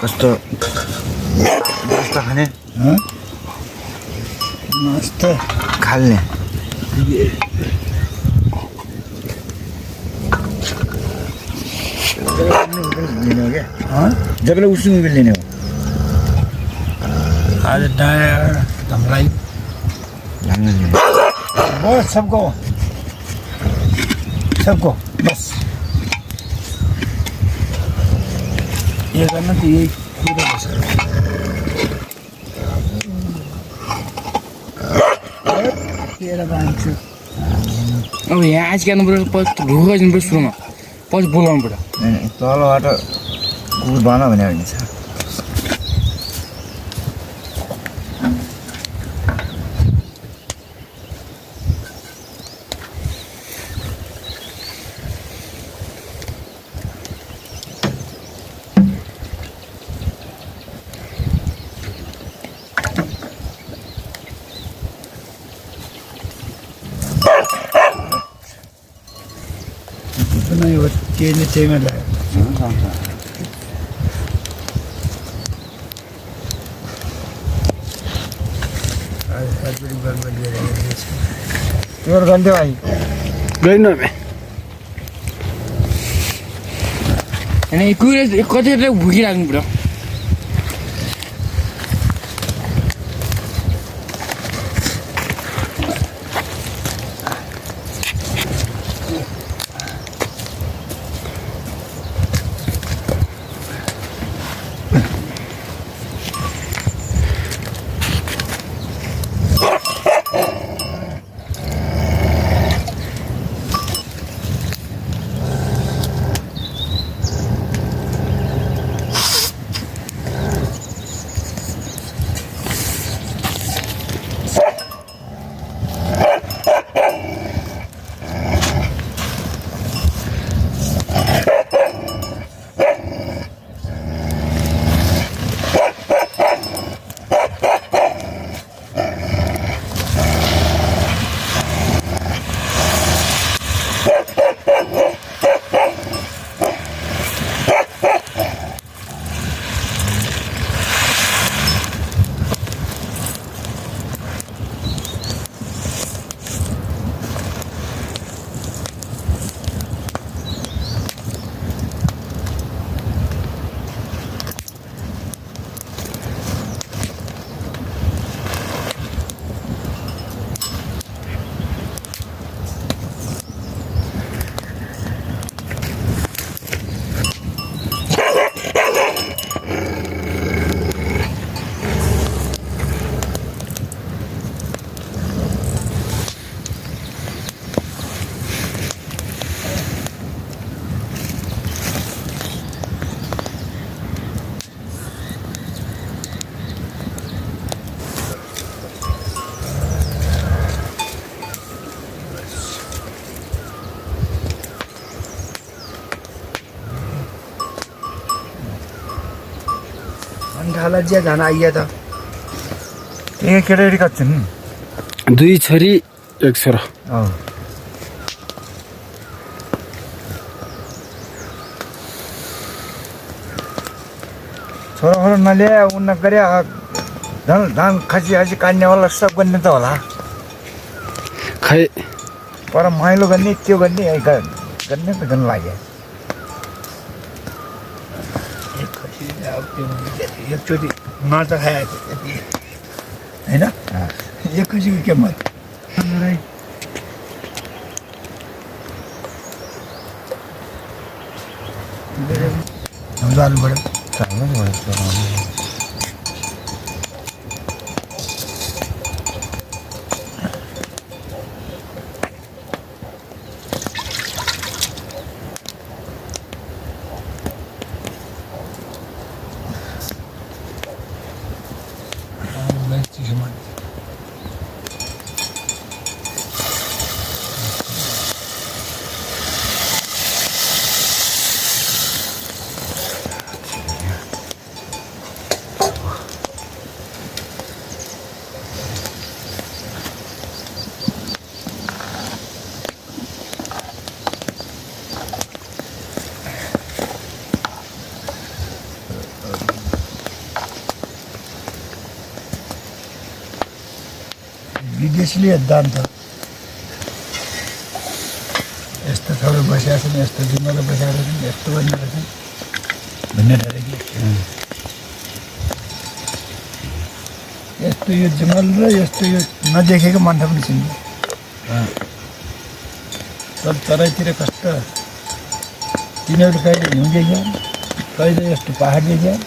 कस्तो नास्ता खाने नास्ता खाल्ने लिने हो क्या जब लोग उसी में लेने हो आज डायर धमलाई बस सबको सबको बस ये करना तो यही पूरा बस तेरा बांचू अब यहाँ आज क्या नंबर पछि ढुक्क जानुपर्छ सुरुमा पछि बोलाउनु पर्यो तलबाट कुकुर भन भने होइन छ नहीं वो चेंज नीचे में लाया तिम्रो गन्थ्यो भाइ गएन अनि कुहिरो कति भुकिराख्नु पर्यो ढाला जिया जाना आइया था ए केटाकेटी कति छन् 2 छोरी 1 छोरा छोराफोरा नल्याए उन्न गरे धान खासी खासी काट्नेवाला सब गर्ने त होला खै पर माइलो गर्ने त्यो गर्ने गर्ने त गर्न लाग्यो एकचोटि माछा खाएको होइन एकैचोटि के मत जानुपर्यो इसलिए दान त यस्तो ठाउँमा बसेका छन्, यस्तो जङ्गलमा बसेका छन्, यस्तो गर्ने रहेछन् भन्ने ठाउँमा यस्तो यो जङ्गल र यस्तो यो नदेखेको मान्छे पनि छिन्। तर तराईतिर कस्तो तिनीहरू कहिले हिउँदे जान्, कहिले यस्तो पाहाडले जान्।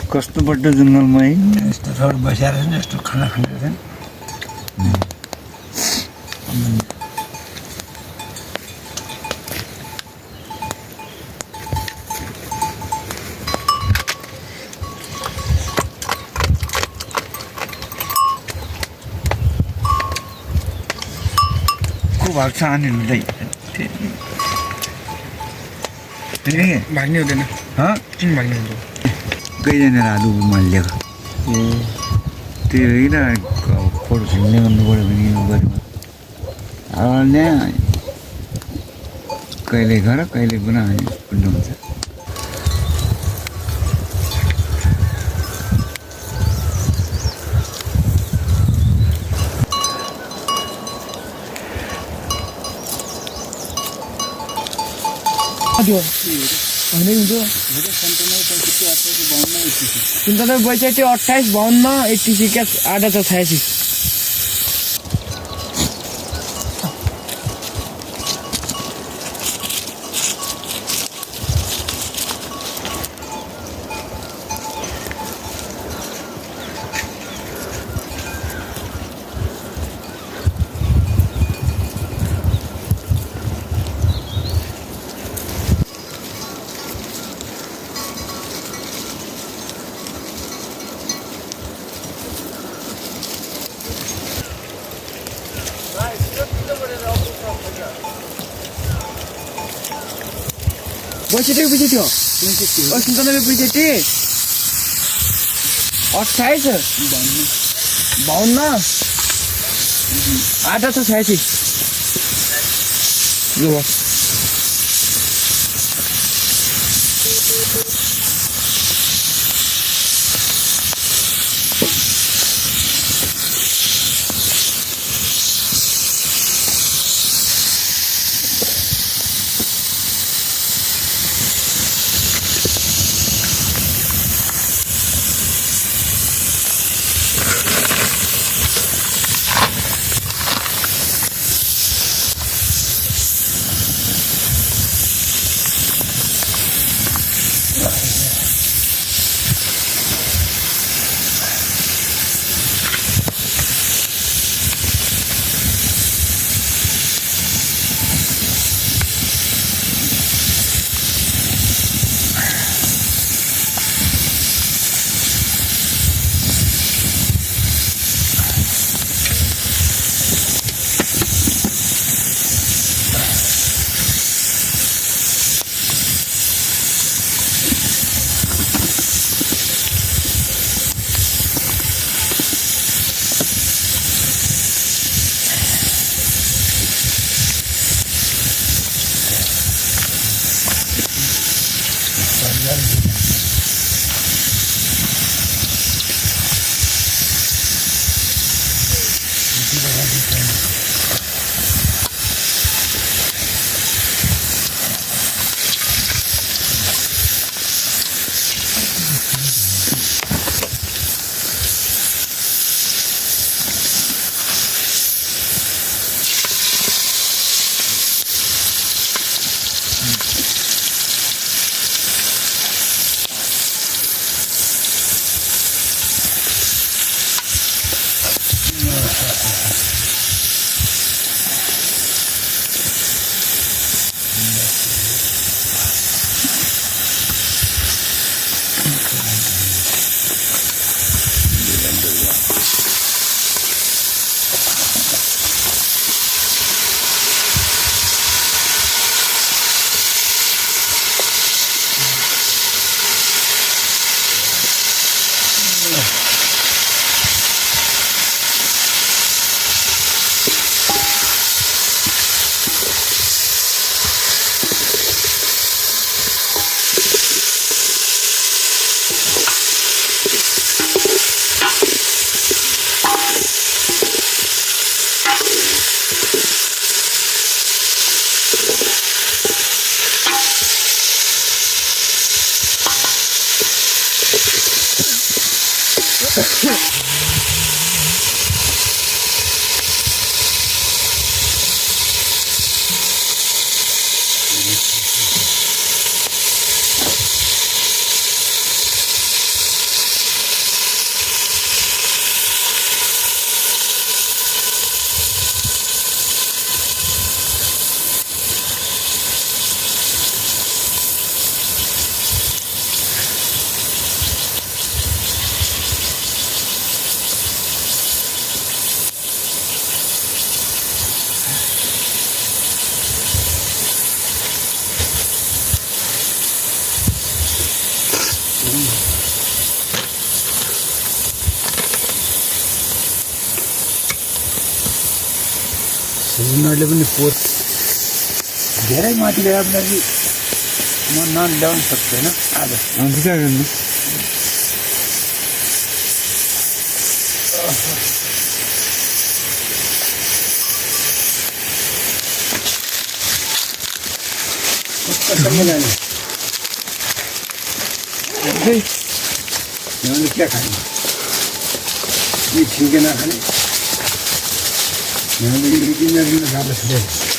कस्तो बड्डो जङ्गलमा है। यस्तो ठाउँमा बसेर छन्, यस्तो खाना खाँदै छन्। को भाग छ आने हुँदै भाग्ने हुँदैन, किन भाग्ने हुन्छ? गइजाने आलु मल्लिएको त्यो होइन फोटो खिच्ने गर्नु पऱ्यो भने यो गरेर हाल्ने कहिले घर कहिले पुनः कुन्नु हुन्छ। चिन्ता 62, 28, 52, 86 क्या 8 छ 86। बैसठी थियो 97, 65, 28, 52, 8 छ 86। यो भयो। उनीहरूले पनि पोत धेरै माथि गए पनि म ल्याउन सक्दैन आज अन्त क्या गर्नु कस्तो लाने ल्याउनु क्या खाने यी छिन्के नखाने ल्याउनु गाह्रो छ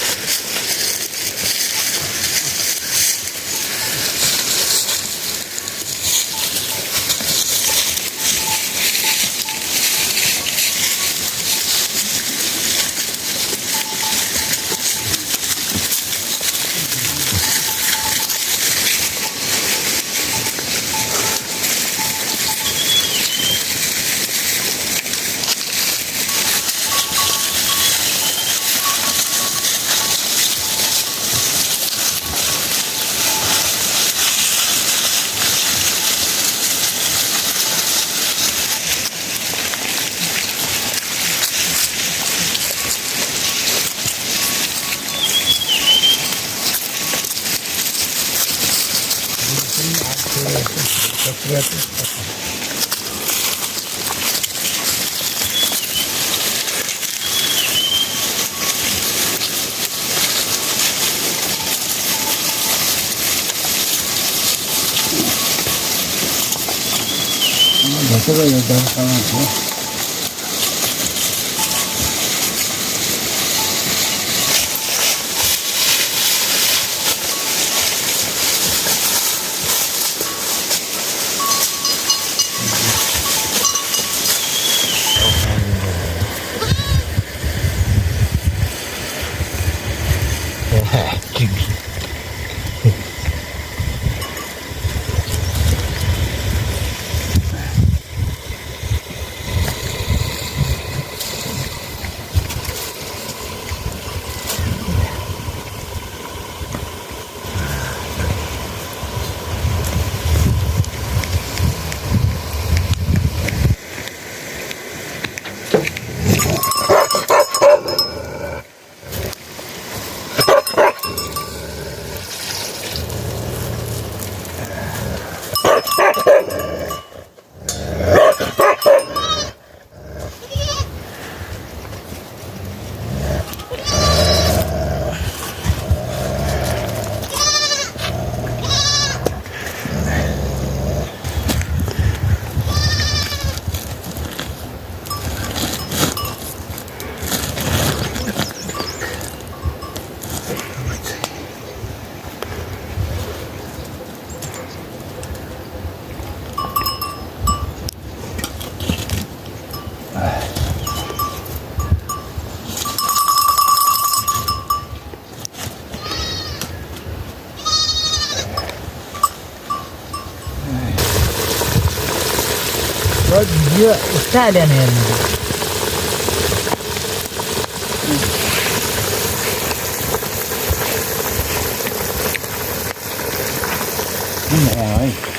भसोको यो दरसँग थियो Dia sekalian ini. Rồi.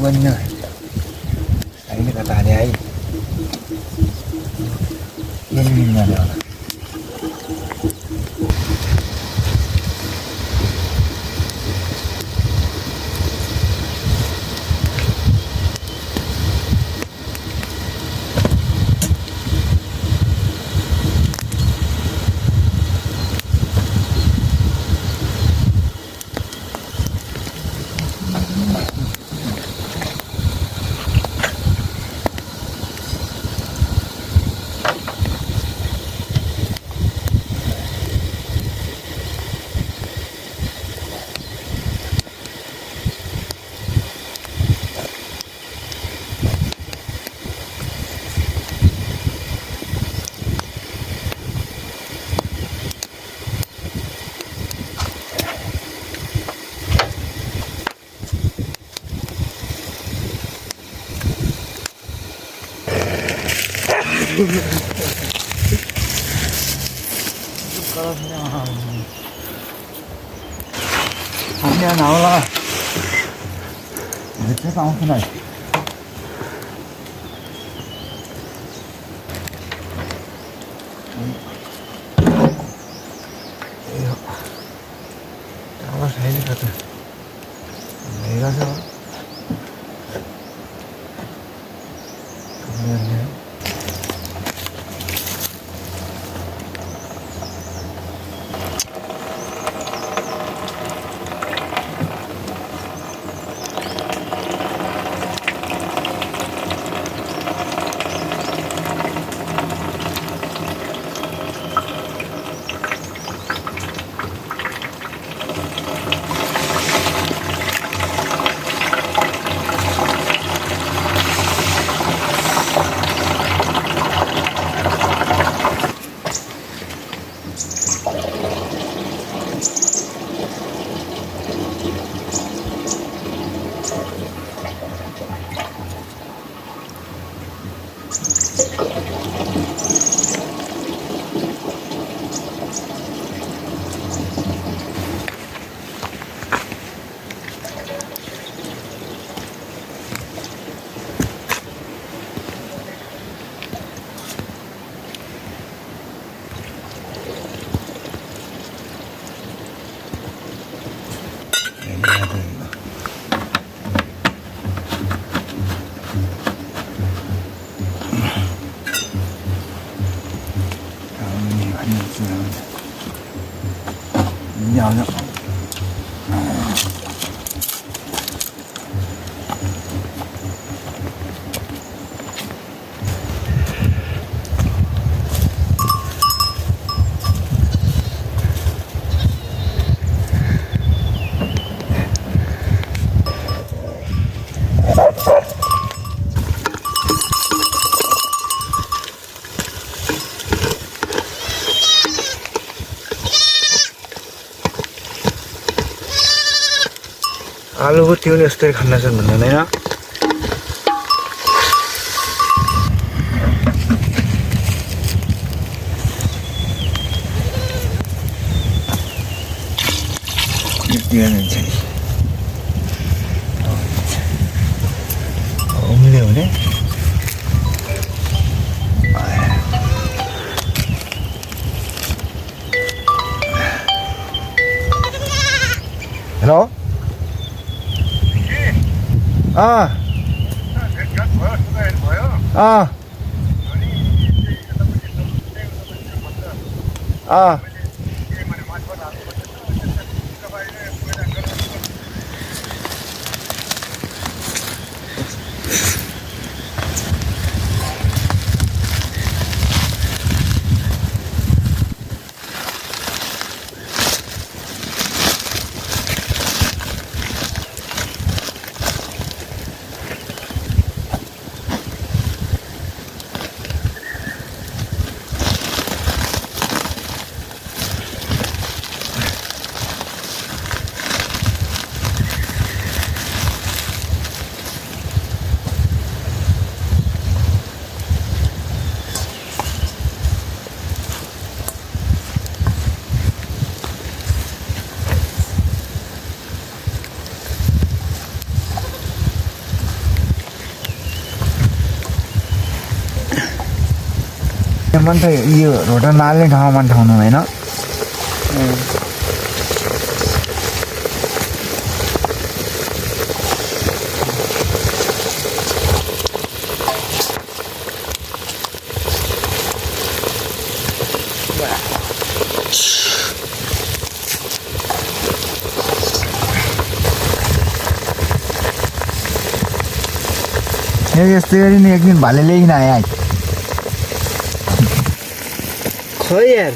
Bên này. Đấy, người ta để ấy. कमी झाल्यावर आम्ही नावला त्याचं सांगतो नाही आवाज आहे का तर आलू हो ठेवून असतंय खाण्याचं म्हणणं नाही ना ओमले हो रे हॅलो Ah. Ah. Ah. मन त यो रोटा नाल्ने ठाउँमा मन ठाउनु होइन यस्तै गरी नि एक दिन भाले ल्याइकन आयो आज खै यार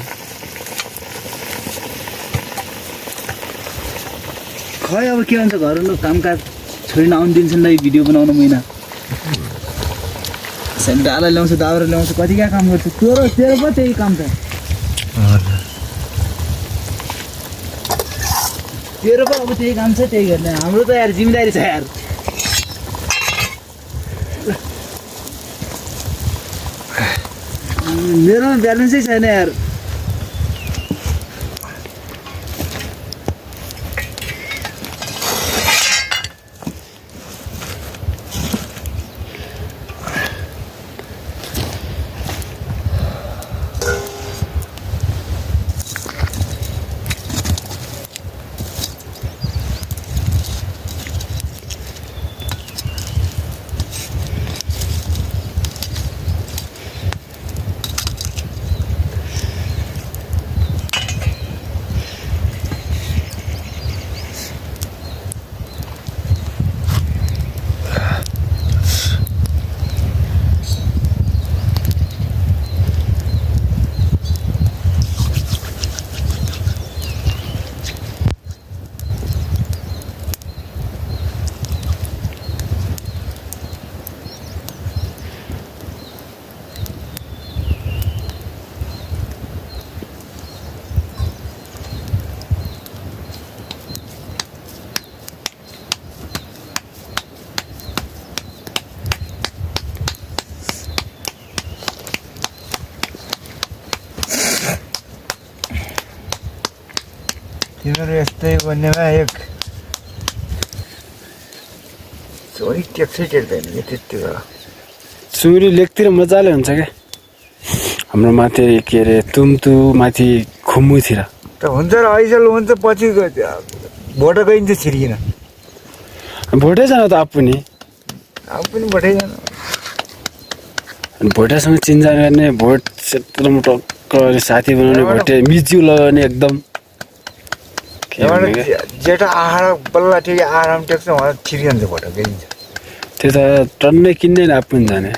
खै अब के भन्छ घरको कामकाज छोडिन आउनु दिन्छन् दाइ भिडियो बनाउनु महिना डाला ल्याउँछ दाउरा ल्याउँछ कति क्या काम गर्छु तेरो पो त्यही काम त तेरो पो अब त्यही काम छ त्यही गर्ने हाम्रो त यार जिम्मेदारी छ यार मेरोमा ब्यालेन्सै छैन यार तिमीहरू यस्तै भन्नेमा एक छोरी टेक्सै टेक्दैन कि त्यति बेला सुँगुरी लेकतिर मजाले हुन्छ क्या हाम्रो माथि के अरे तुमतु माथि खुम्बुतिर त हुन्छ र ऐसल हुन्छ पछि भोट गइन्छ छिर्किन भोटै जान त आफू नि अब पनि भोटै जानु अनि भोटासँग चिन्जान गर्ने भोट सेत्रोमा टक्क साथी बनाउने भोटे मिच्यु लगाउने एकदम जेठा आहार बल्ल ठिक आराम टेक्छ उहाँ छिर्किन्छ भोट गइन्छ त्यो त टन्नै किन्दैन आफू पनि जाने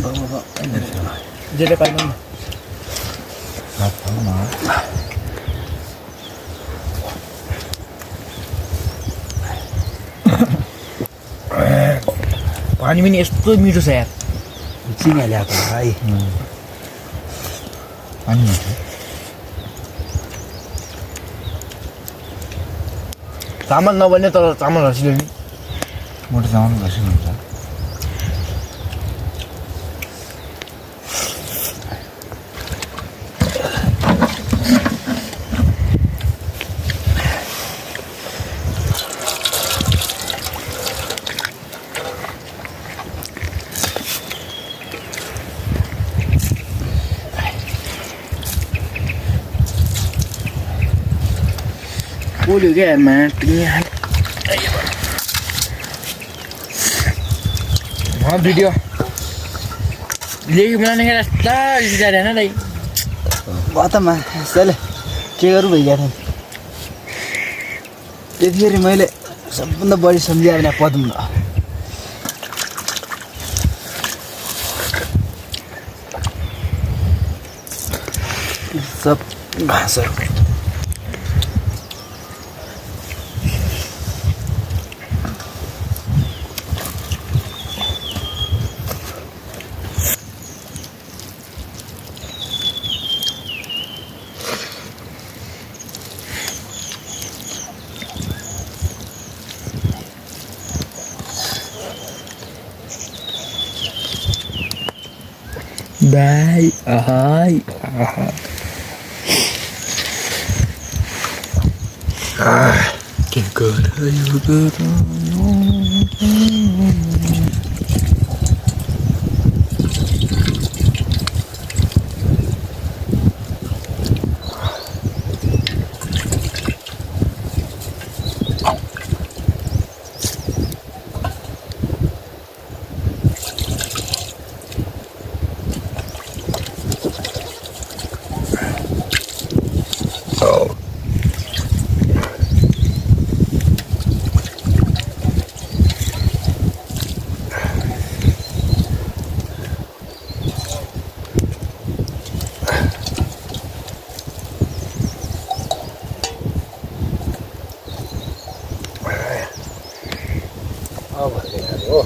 जेले कहिले पानी पनि यस्तो मिठो छ यार चिनी ल्याएको भाइ अनि चामल नबन्ने तर चामल हसिलो नि मोटो चामल घसिनु हुन्छ बोल्यो क्या यार भिडियो लेख बनाने के रास्ता जा रहे हैं ना दाई बहुत चल के गरौँ भइरहेको थिएँ त्यतिखेर मैले सबभन्दा बढी सम्झाएर पद्म सब घाँसहरू Bye. Ahai. Ahai. Que caralho, हो